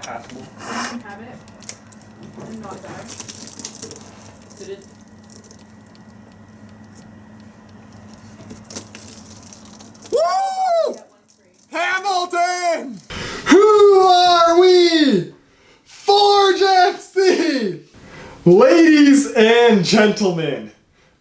Passable. You can have it and not die. Did it? Woo! Hamilton! Who are we? Forge FC! Ladies and gentlemen,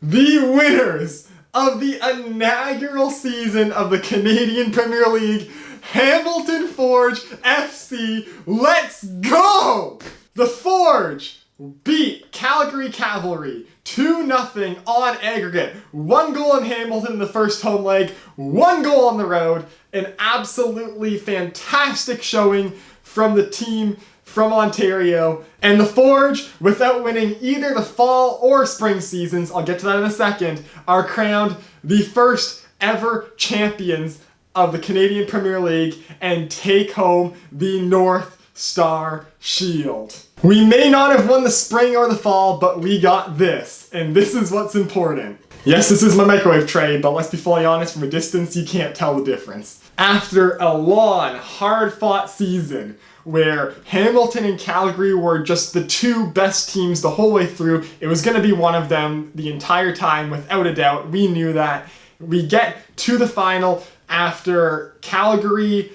the winners of the inaugural season of the Canadian Premier League, Hamilton Forge FC, let's go! The Forge beat Calgary Cavalry 2-0 on aggregate. 1 goal in Hamilton in the first home leg, 1 goal on the road. An absolutely fantastic showing from the team from Ontario. And the Forge, without winning either the fall or spring seasons, I'll get to that in a second, are crowned the first ever champions of the Canadian Premier League and take home the North Star Shield. We may not have won the spring or the fall, but we got this, and this is what's important. Yes, this is my microwave tray, but let's be fully honest, from a distance, you can't tell the difference. After a long, hard-fought season, where Hamilton and Calgary were just the two best teams the whole way through, it was going to be one of them the entire time, without a doubt. We knew that. We get to the final after Calgary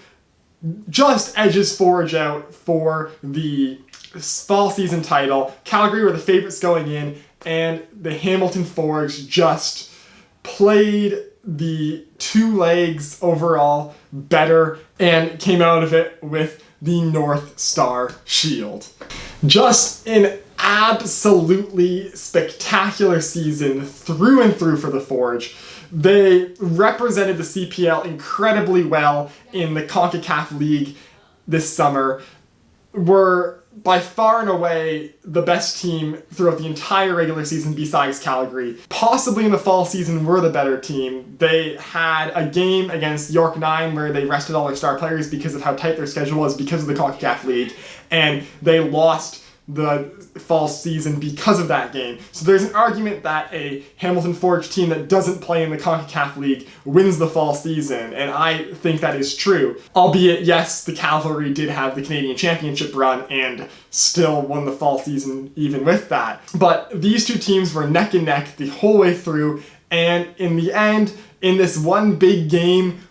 just edges Forge out for the fall season title. Calgary were the favorites going in, and the Hamilton Forge just played the two legs overall better and came out of it with the North Star Shield. Just an absolutely spectacular season through and through for the Forge. They represented the CPL incredibly well in the CONCACAF League this summer, were by far and away the best team throughout the entire regular season besides Calgary. Possibly in the fall season were the better team. They had a game against York 9 where they rested all their star players because of how tight their schedule was because of the CONCACAF League, and they lost the fall season because of that game. So there's an argument that a Hamilton Forge team that doesn't play in the CONCACAF League wins the fall season, and I think that is true. Albeit, yes, the Cavalry did have the Canadian Championship run and still won the fall season even with that. But these two teams were neck and neck the whole way through, and in the end, in this one big game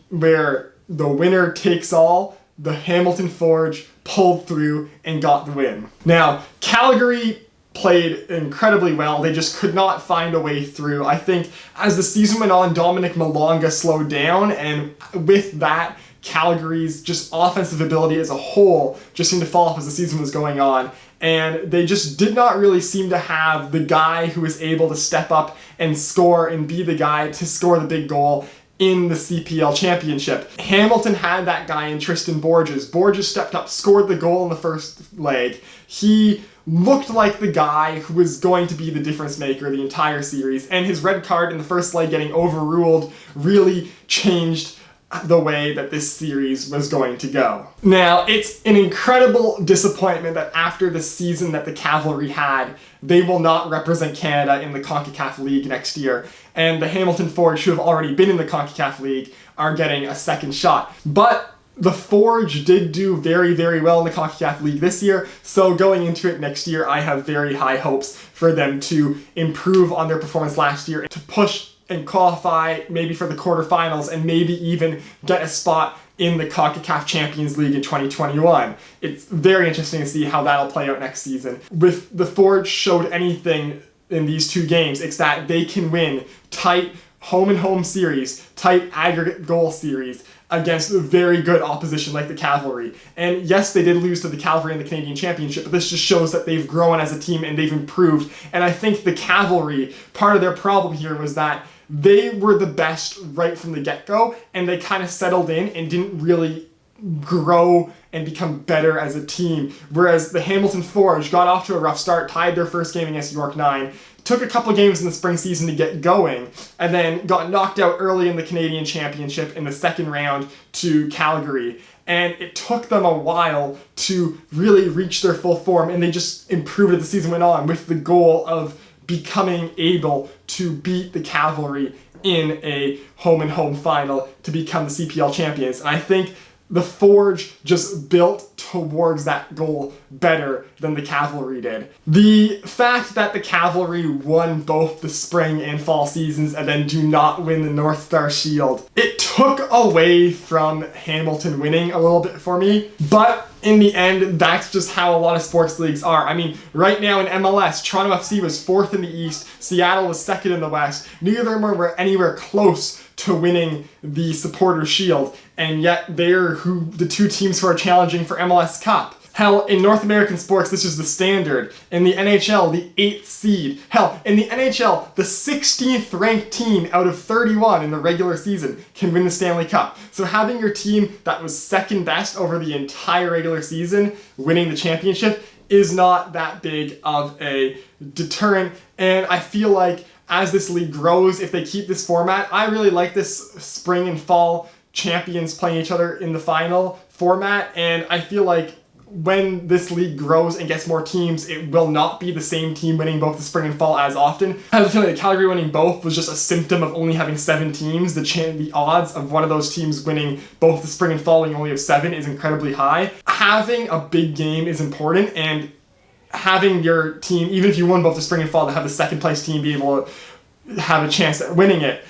where the winner takes all, the Hamilton Forge pulled through and got the win. Now, Calgary played incredibly well. They just could not find a way through. I think as the season went on, Dominic Malonga slowed down, and with that, Calgary's just offensive ability as a whole just seemed to fall off as the season was going on. And they just did not really seem to have the guy who was able to step up and score and be the guy to score the big goal in the CPL championship. Hamilton had that guy in Tristan Borges. Borges stepped up, scored the goal in the first leg. He looked like the guy who was going to be the difference maker the entire series, and his red card in the first leg getting overruled really changed the way that this series was going to go. Now, it's an incredible disappointment that after the season that the Cavalry had, they will not represent Canada in the CONCACAF League next year, and the Hamilton Forge, who have already been in the CONCACAF League, are getting a second shot. But the Forge did do very, very well in the CONCACAF League this year, so going into it next year, I have very high hopes for them to improve on their performance last year, to push and qualify maybe for the quarterfinals and maybe even get a spot in the CONCACAF Champions League in 2021. It's very interesting to see how that'll play out next season. With the Forge showed anything in these two games, it's that they can win tight home-and-home series, tight aggregate goal series against very good opposition like the Cavalry. And yes, they did lose to the Cavalry in the Canadian Championship, but this just shows that they've grown as a team and they've improved. And I think the Cavalry, part of their problem here was that they were the best right from the get-go, and they kind of settled in and didn't really grow and become better as a team. Whereas the Hamilton Forge got off to a rough start, tied their first game against York 9, took a couple games in the spring season to get going, and then got knocked out early in the Canadian Championship in the second round to Calgary. And it took them a while to really reach their full form, and they just improved as the season went on with the goal of becoming able to beat the Cavalry in a home-and-home final to become the CPL champions. And I think the Forge just built towards that goal better than the Cavalry did. The fact that the Cavalry won both the spring and fall seasons and then do not win the North Star Shield, it took away from Hamilton winning a little bit for me, but in the end, that's just how a lot of sports leagues are. I mean, right now in MLS, Toronto FC was 4th in the East, Seattle was 2nd in the West. Neither of them were anywhere close to winning the Supporter Shield, and yet they're the two teams who are challenging for MLS Cup. Hell, in North American sports, this is the standard. In the NHL, the 8th seed. Hell, in the NHL, the 16th ranked team out of 31 in the regular season can win the Stanley Cup. So having your team that was second best over the entire regular season winning the championship is not that big of a deterrent, and I feel like as this league grows, if they keep this format, I really like this spring and fall champions playing each other in the final format, and I feel like when this league grows and gets more teams, it will not be the same team winning both the spring and fall as often. I have a feeling that Calgary winning both was just a symptom of only having 7 teams. The odds of one of those teams winning both the spring and fall when you only have 7 is incredibly high. Having a big game is important, and having your team, even if you won both the spring and fall, to have the second place team be able to have a chance at winning it,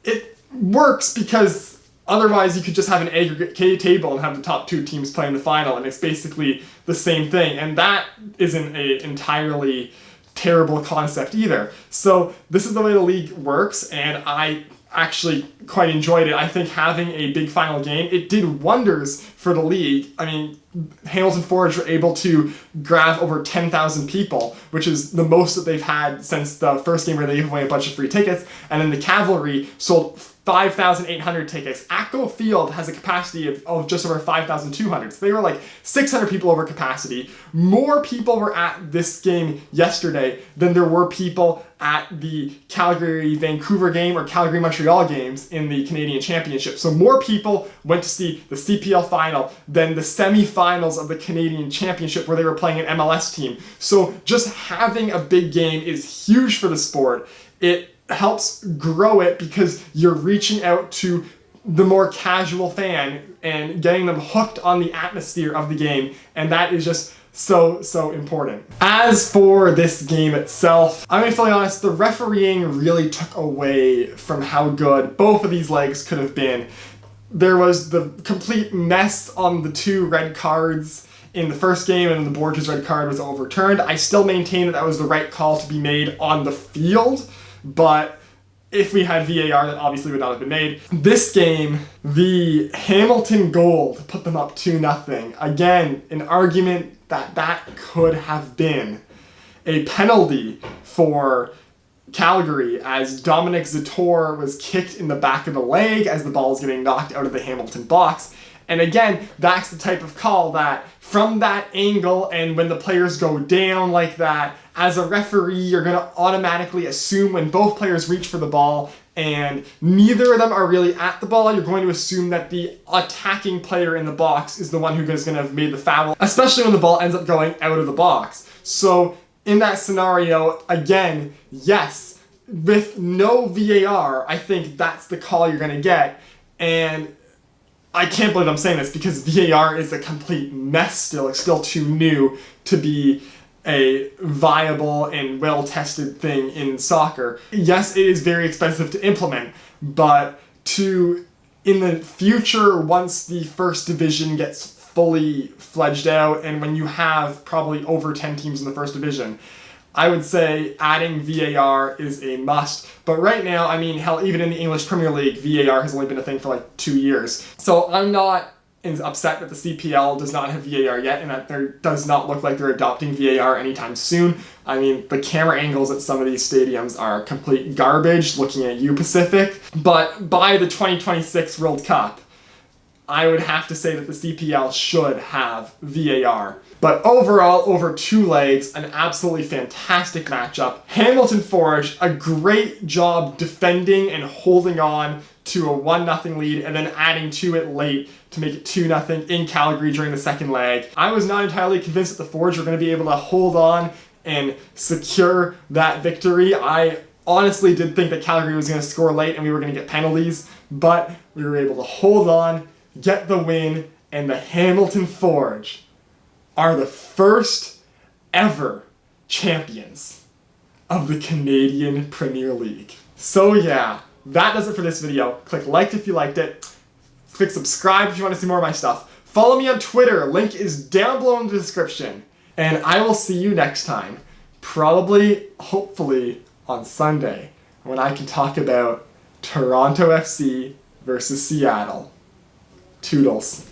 it works because otherwise, you could just have an aggregate table and have the top 2 teams play in the final, and it's basically the same thing. And that isn't an entirely terrible concept either. So this is the way the league works, and I actually quite enjoyed it. I think having a big final game, it did wonders for the league. I mean, Hamilton Forge were able to grab over 10,000 people, which is the most that they've had since the first game where they gave away a bunch of free tickets, and then the Cavalry sold 5,800 tickets. ATCO Field has a capacity of just over 5,200. So they were like 600 people over capacity. More people were at this game yesterday than there were people at the Calgary-Vancouver game or Calgary-Montreal games in the Canadian Championship. So more people went to see the CPL final than the semi-finals of the Canadian Championship where they were playing an MLS team. So just having a big game is huge for the sport. It helps grow it because you're reaching out to the more casual fan and getting them hooked on the atmosphere of the game, and that is just so important. As for this game itself, I'm gonna be fully honest, the refereeing really took away from how good both of these legs could have been. There was the complete mess on the 2 red cards in the first game, and the Borges red card was overturned. I still maintain that that was the right call to be made on the field, but if we had VAR, that obviously would not have been made. This game, the Hamilton goal to put them up 2-0. Again, an argument that could have been a penalty for Calgary, as Dominic Zator was kicked in the back of the leg as the ball was getting knocked out of the Hamilton box. And again, that's the type of call that from that angle, and when the players go down like that, as a referee, you're going to automatically assume when both players reach for the ball and neither of them are really at the ball, you're going to assume that the attacking player in the box is the one who is going to have made the foul, especially when the ball ends up going out of the box. So in that scenario, again, yes, with no VAR, I think that's the call you're going to get. And I can't believe I'm saying this because VAR is a complete mess still. It's still too new to be a viable and well-tested thing in soccer. Yes, it is very expensive to implement, but in the future, once the first division gets fully fledged out, and when you have probably over 10 teams in the first division, I would say adding VAR is a must. But right now, I mean, hell, even in the English Premier League, VAR has only been a thing for like 2 years. So I'm not upset that the CPL does not have VAR yet, and that there does not look like they're adopting VAR anytime soon. I mean, the camera angles at some of these stadiums are complete garbage, looking at you, Pacific. But by the 2026 World Cup, I would have to say that the CPL should have VAR. But overall, over 2 legs, an absolutely fantastic matchup. Hamilton Forge, a great job defending and holding on to a 1-0 lead and then adding to it late to make it 2-0 in Calgary during the second leg. I was not entirely convinced that the Forge were going to be able to hold on and secure that victory. I honestly did think that Calgary was going to score late and we were going to get penalties, but we were able to hold on, get the win, and the Hamilton Forge are the first ever champions of the Canadian Premier League. So yeah, that does it for this video. Click like if you liked it. Click subscribe if you want to see more of my stuff. Follow me on Twitter, link is down below in the description. And I will see you next time, probably, hopefully, on Sunday, when I can talk about Toronto FC versus Seattle. Toodles.